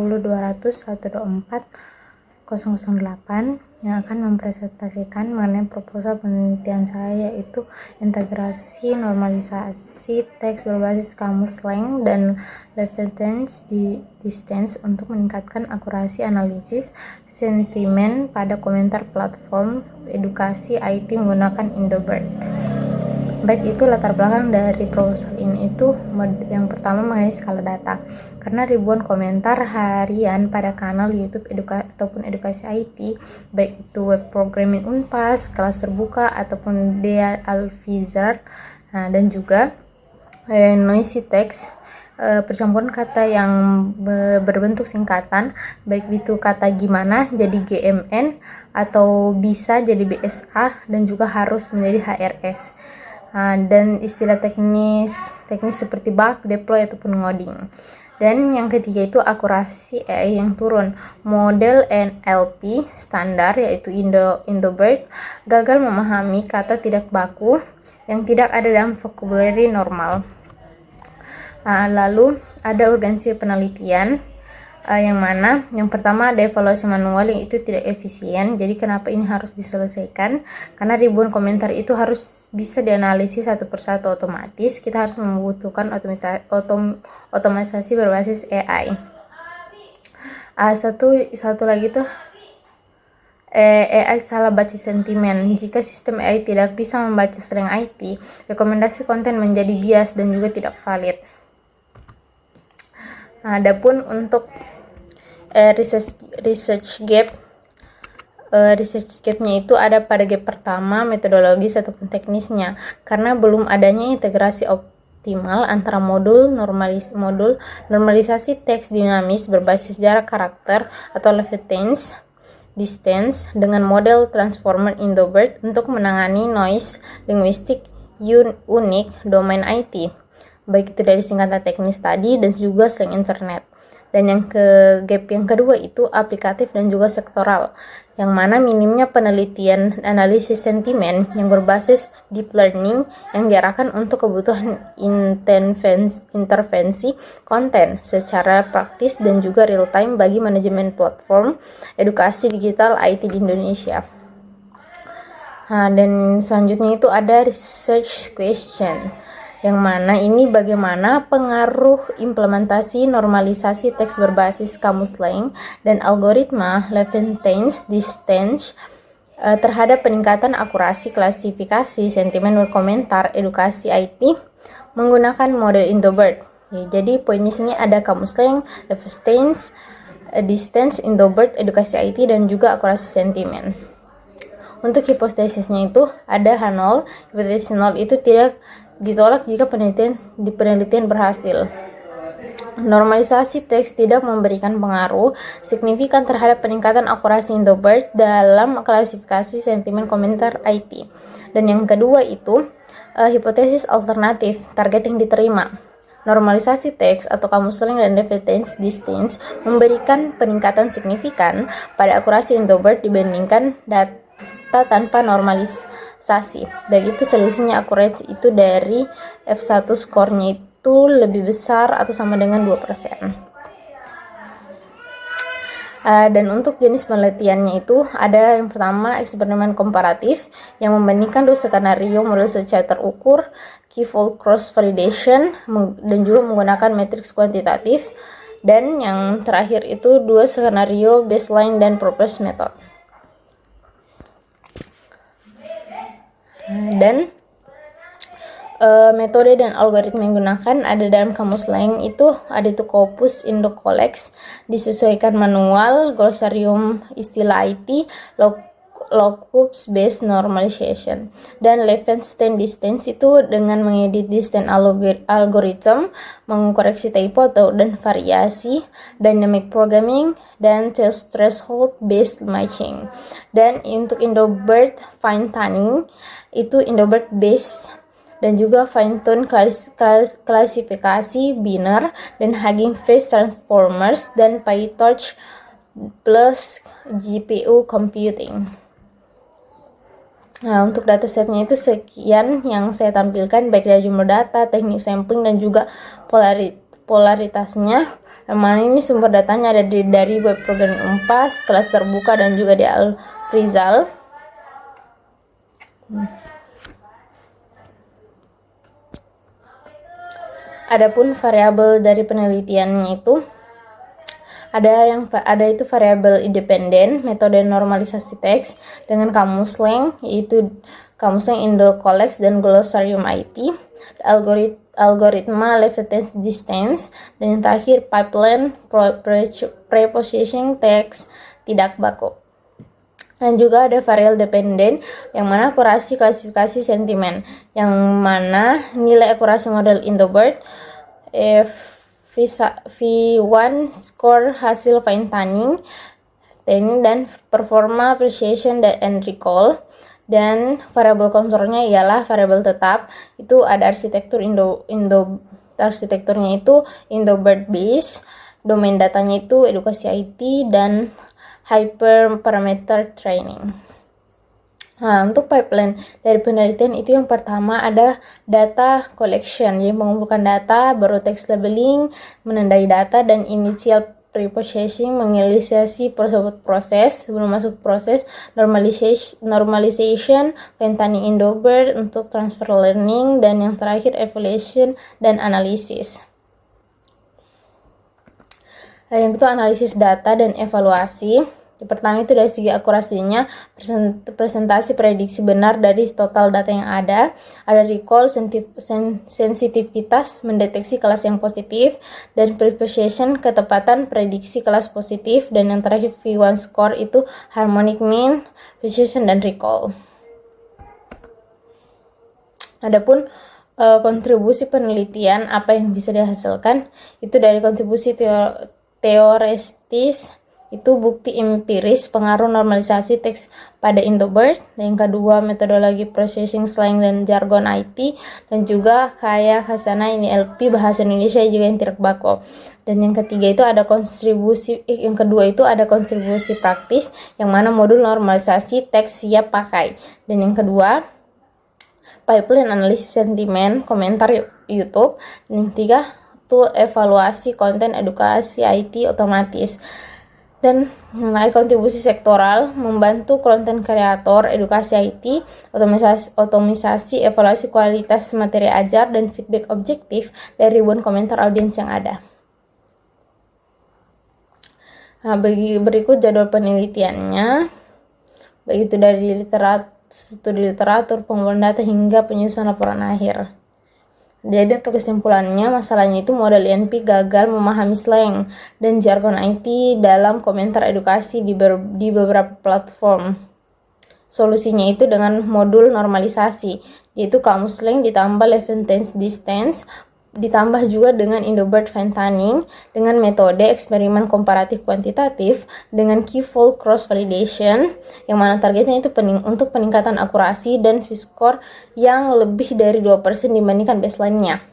124.008 yang akan mempresentasikan mengenai proposal penelitian saya, yaitu integrasi normalisasi teks berbasis kamus slang dan reference distance untuk meningkatkan akurasi analisis sentimen pada komentar platform edukasi IT menggunakan Indobird. Baik, itu latar belakang dari proposal ini itu yang pertama mengenai skala data. Karena ribuan komentar harian pada kanal YouTube ataupun edukasi IT, baik itu web programming Unpas, kelas terbuka ataupun Dea Alfizar, dan juga noisy text, percampuran kata yang berbentuk singkatan, baik itu kata gimana jadi GMN atau bisa jadi BSA dan juga harus menjadi HRS. Dan istilah teknis seperti bug, deploy ataupun ngoding. Dan yang ketiga itu akurasi AI yang turun. Model NLP standar yaitu Indobird gagal memahami kata tidak baku yang tidak ada dalam vocabulary normal. Lalu ada urgensi penelitian, yang mana yang pertama ada evaluasi manual yang itu tidak efisien. Jadi kenapa ini harus diselesaikan? Karena ribuan komentar itu harus bisa dianalisis satu persatu otomatis. Kita harus membutuhkan otomatisasi berbasis AI. Satu lagi tuh AI salah baca sentimen. Jika sistem AI tidak bisa membaca slang IT, rekomendasi konten menjadi bias dan juga tidak valid. Adapun untuk research gapnya itu ada pada gap pertama metodologis ataupun teknisnya, karena belum adanya integrasi optimal antara modul normalisasi teks dinamis berbasis jarak karakter atau reference distance dengan model transformer Indobird untuk menangani noise linguistik unik domain IT, baik itu dari singkatan teknis tadi dan juga slang internet. Dan gap yang kedua itu aplikatif dan juga sektoral, yang mana minimnya penelitian analisis sentimen yang berbasis deep learning yang diarahkan untuk kebutuhan intervensi konten secara praktis dan juga real time bagi manajemen platform edukasi digital IT di Indonesia. Dan selanjutnya itu ada research question, yang mana ini bagaimana pengaruh implementasi normalisasi teks berbasis kamus slang dan algoritma reference distance terhadap peningkatan akurasi klasifikasi sentimen berkomentar edukasi IT menggunakan model Indobird. Jadi poinnya sini ada kamus slang, reference distance, Indobird, edukasi IT dan juga akurasi sentimen. Untuk hipotesisnya itu ada H0, hipotesis 0 itu tidak ditolak jika penelitian berhasil. Normalisasi teks tidak memberikan pengaruh signifikan terhadap peningkatan akurasi Indobird dalam klasifikasi sentimen komentar IT. Dan yang kedua itu hipotesis alternatif, target yang diterima. Normalisasi teks atau kamus slang dan reference distance memberikan peningkatan signifikan pada akurasi Indobird dibandingkan data tanpa normalisasi. Baik itu selisihnya akurasi itu dari F1 skornya itu lebih besar atau sama dengan 2%. Dan untuk jenis penelitiannya itu ada yang pertama eksperimen komparatif yang membandingkan dua skenario model secara terukur, key-fold cross-validation, dan juga menggunakan matriks kuantitatif. Dan yang terakhir itu dua skenario baseline dan proposed method. Dan metode dan algoritma yang digunakan ada dalam kamus slang itu ada itu corpus Indocolex, disesuaikan manual, glossarium istilah IT, locus based normalization, dan Levenshtein distance itu dengan mengedit distance algorithm, mengkoreksi typo dan variasi, dynamic programming, dan threshold based matching. Dan untuk Indobird fine tuning itu Indobird base dan juga fine tune klasifikasi biner dan Hugging Face transformers dan PyTorch plus GPU computing. Nah, untuk datasetnya itu sekian yang saya tampilkan, baik dari jumlah data, teknik sampling, dan juga polaritasnya. Mana ini sumber datanya ada dari web program Unpas, kelas terbuka, dan juga di Al-Rizal. Adapun variabel dari penelitiannya itu ada itu variabel independen, metode normalisasi teks dengan kamus slang, yaitu kamus slang Indo-Collex dan Glossarium IT, algoritma Levitin's distance, dan yang terakhir pipeline prepositioning text tidak baku. Dan juga ada variabel dependen yang mana akurasi klasifikasi sentimen, yang mana nilai akurasi model Indo-BERT V1 score hasil fine tuning dan performa appreciation and recall. Dan variabel kontrolnya ialah variabel tetap, itu ada arsitektur arsitekturnya itu Indo-BERT base, domain datanya itu edukasi IT, dan hyperparameter training. Nah, untuk pipeline dari penelitian itu yang pertama ada data collection, jadi mengumpulkan data, baru text labeling, menandai data, dan initial pre-processing, menginisiasi proses sebelum masuk proses normalization, fine tuning Indo-BERT untuk transfer learning, dan yang terakhir evaluation dan analisis. Yang kedua analisis data dan evaluasi. Yang pertama itu dari segi akurasinya, presentasi prediksi benar dari total data yang ada recall, sensitivitas mendeteksi kelas yang positif, dan precision ketepatan prediksi kelas positif, dan yang terakhir V1 score itu harmonic mean, precision, dan recall. Adapun kontribusi penelitian apa yang bisa dihasilkan itu dari kontribusi teoretis itu bukti empiris pengaruh normalisasi teks pada Indo-BERT, dan yang kedua metodologi processing slang dan jargon IT, dan juga kayak khasana ini LP bahasa Indonesia juga yang tidak baku. Dan yang ketiga itu ada yang kedua itu ada kontribusi praktis yang mana modul normalisasi teks siap pakai. Dan yang kedua pipeline analisis sentimen komentar YouTube. Dan yang ketiga tool evaluasi konten edukasi IT otomatis. Dan mengenai kontribusi sektoral, membantu konten kreator, edukasi IT, otomisasi, evaluasi kualitas materi ajar, dan feedback objektif dari ribuan komentar audiens yang ada. Nah, berikut jadwal penelitiannya, baik itu dari studi literatur, pengumpulan data, hingga penyusunan laporan akhir. Jadi untuk kesimpulannya, masalahnya itu model INP gagal memahami slang dan jargon IT dalam komentar edukasi di beberapa platform. Solusinya itu dengan modul normalisasi, yaitu kamus slang ditambah Levitin's distance, ditambah juga dengan Indo-BERT fine tuning, dengan metode eksperimen komparatif kuantitatif, dengan key-fold cross-validation, yang mana targetnya itu untuk peningkatan akurasi dan V-score yang lebih dari 2% dibandingkan baseline-nya.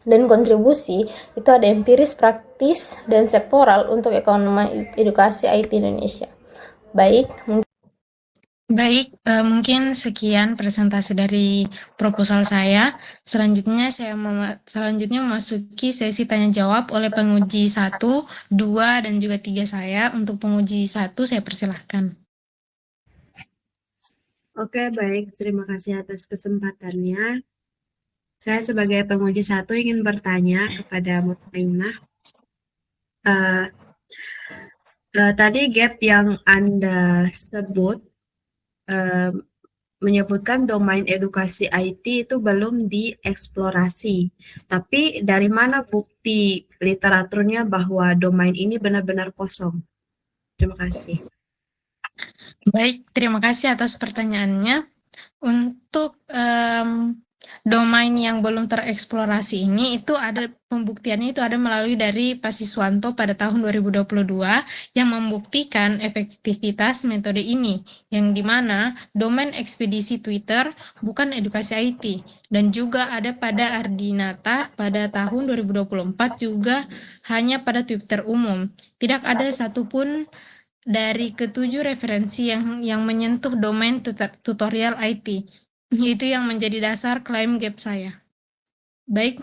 Dan kontribusi itu ada empiris, praktis, dan sektoral untuk ekonomi edukasi IT Indonesia. Baik, mungkin sekian presentasi dari proposal saya. Selanjutnya memasuki sesi tanya jawab oleh penguji 1, 2, dan juga 3 saya. Untuk penguji 1 saya persilahkan. Oke, baik. Terima kasih atas kesempatannya. Saya sebagai penguji 1 ingin bertanya kepada Mutmainah. Tadi gap yang Anda sebut menyebutkan domain edukasi IT itu belum dieksplorasi. Tapi dari mana bukti literaturnya bahwa domain ini benar-benar kosong? Terima kasih. Baik, terima kasih atas pertanyaannya. Untuk domain yang belum tereksplorasi ini itu ada pembuktiannya itu ada melalui dari Pasiswanto pada tahun 2022 yang membuktikan efektivitas metode ini, yang dimana domain ekspedisi Twitter bukan edukasi IT, dan juga ada pada Ardinata pada tahun 2024 juga hanya pada Twitter umum. Tidak ada satupun dari ketujuh referensi yang menyentuh domain tutorial IT. Itu yang menjadi dasar klaim gap saya. Baik,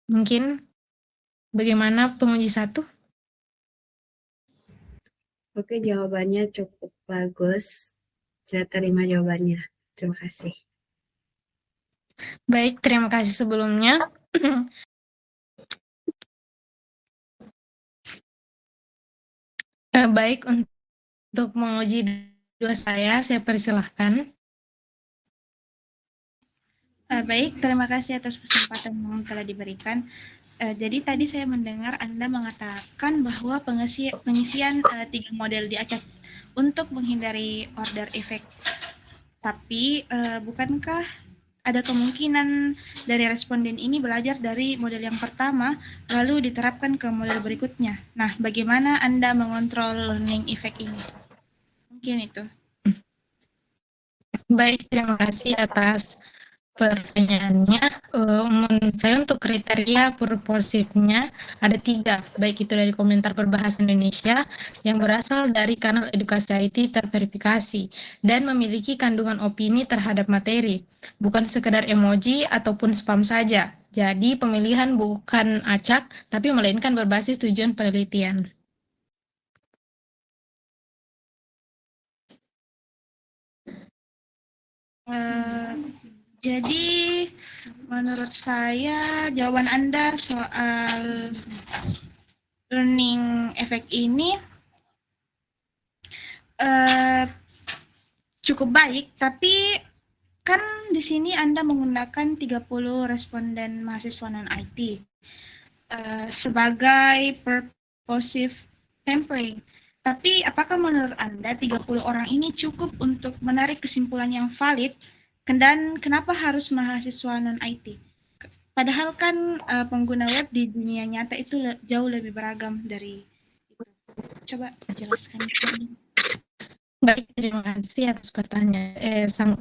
mungkin bagaimana penguji 1? Oke, jawabannya cukup bagus. Saya terima jawabannya. Terima kasih. Baik, terima kasih sebelumnya. Baik, untuk menguji dua saya persilahkan. Baik, terima kasih atas kesempatan yang telah diberikan. Jadi tadi saya mendengar Anda mengatakan bahwa pengisian 3 model diacak untuk menghindari order efek. Tapi bukankah ada kemungkinan dari responden ini belajar dari model yang pertama lalu diterapkan ke model berikutnya? Nah, bagaimana Anda mengontrol learning effect ini? Mungkin itu. Baik, terima kasih atas pertanyaannya. Menurut saya untuk kriteria purposefnya ada 3, baik itu dari komentar berbahasa Indonesia yang berasal dari kanal edukasi IT terverifikasi dan memiliki kandungan opini terhadap materi, bukan sekedar emoji ataupun spam saja. Jadi pemilihan bukan acak, tapi melainkan berbasis tujuan penelitian. Jadi menurut saya jawaban Anda soal learning effect ini cukup baik, tapi kan di sini Anda menggunakan 30 responden mahasiswa non-IT sebagai purposive sampling. Tapi apakah menurut Anda 30 orang ini cukup untuk menarik kesimpulan yang valid? Dan kenapa harus mahasiswa non-IT? Padahal kan pengguna web di dunia nyata itu jauh lebih beragam dari itu. Coba jelaskan. Baik, terima kasih atas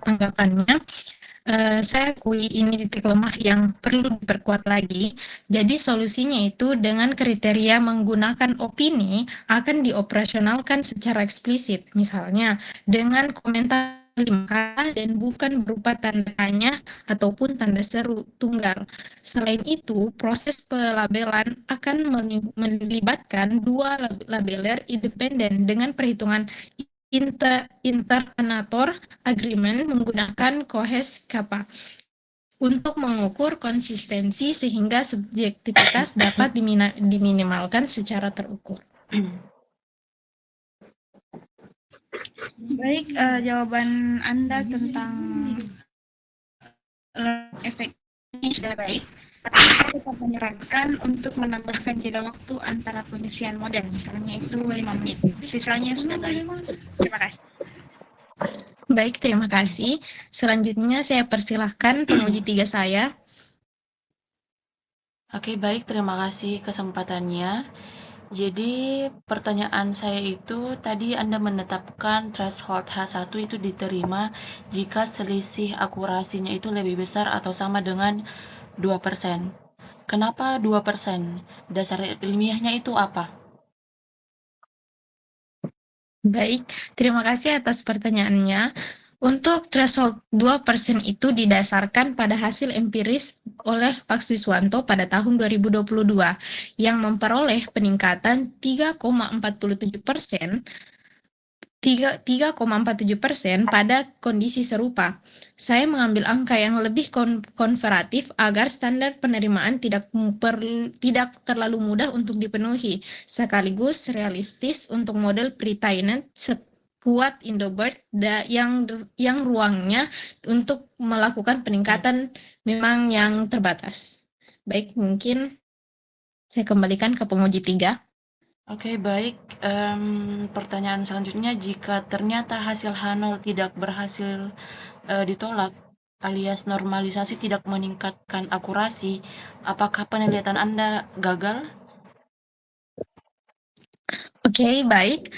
tanggapannya. Saya akui ini titik lemah yang perlu diperkuat lagi. Jadi solusinya itu dengan kriteria menggunakan opini akan dioperasionalkan secara eksplisit. Misalnya dengan komentar 5 kata dan bukan berupa tanda tanya ataupun tanda seru tunggal. Selain itu, proses pelabelan akan melibatkan 2 labeler independen dengan perhitungan interpenator agreement menggunakan Cohes Kappa untuk mengukur konsistensi sehingga subjektivitas dapat diminimalkan secara terukur. Baik, jawaban Anda tentang efek ini sudah baik. Tapi saya tetap menyarankan untuk menambahkan jeda waktu antara pengisian model, misalnya itu 5 menit. Sisanya sudah baik. Terima kasih. Baik, terima kasih. Selanjutnya saya persilahkan penguji 3 saya. Oke, baik, terima kasih kesempatannya. Jadi pertanyaan saya itu tadi Anda menetapkan threshold H1 itu diterima jika selisih akurasinya itu lebih besar atau sama dengan 2%. Kenapa 2%? Dasar ilmiahnya itu apa? Baik, terima kasih atas pertanyaannya. Untuk threshold 2% itu didasarkan pada hasil empiris oleh Pak Siswanto pada tahun 2022 yang memperoleh peningkatan 3,47% pada kondisi serupa. Saya mengambil angka yang lebih konservatif agar standar penerimaan tidak terlalu mudah untuk dipenuhi, sekaligus realistis untuk model pre-trained kuat Indobert yang ruangnya untuk melakukan peningkatan memang yang terbatas. Baik, mungkin saya kembalikan ke penguji 3. Oke, baik. Pertanyaan selanjutnya, jika ternyata hasil H0 tidak berhasil ditolak, alias normalisasi tidak meningkatkan akurasi, apakah penelitian Anda gagal? Oke, baik.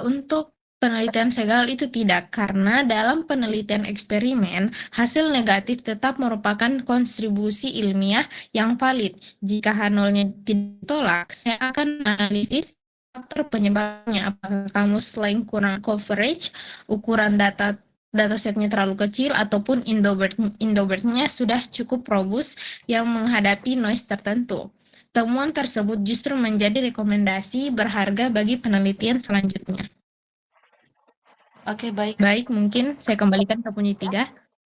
Untuk penelitian gagal itu tidak, karena dalam penelitian eksperimen, hasil negatif tetap merupakan kontribusi ilmiah yang valid. Jika H0-nya ditolak, saya akan analisis faktor penyebabnya, apakah kamus lain kurang coverage, ukuran datasetnya terlalu kecil, ataupun Indobert-nya sudah cukup robust yang menghadapi noise tertentu. Temuan tersebut justru menjadi rekomendasi berharga bagi penelitian selanjutnya. Oke, baik. Baik, mungkin saya kembalikan ke Punyitiga.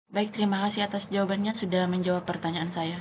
Baik, terima kasih atas jawabannya sudah menjawab pertanyaan saya.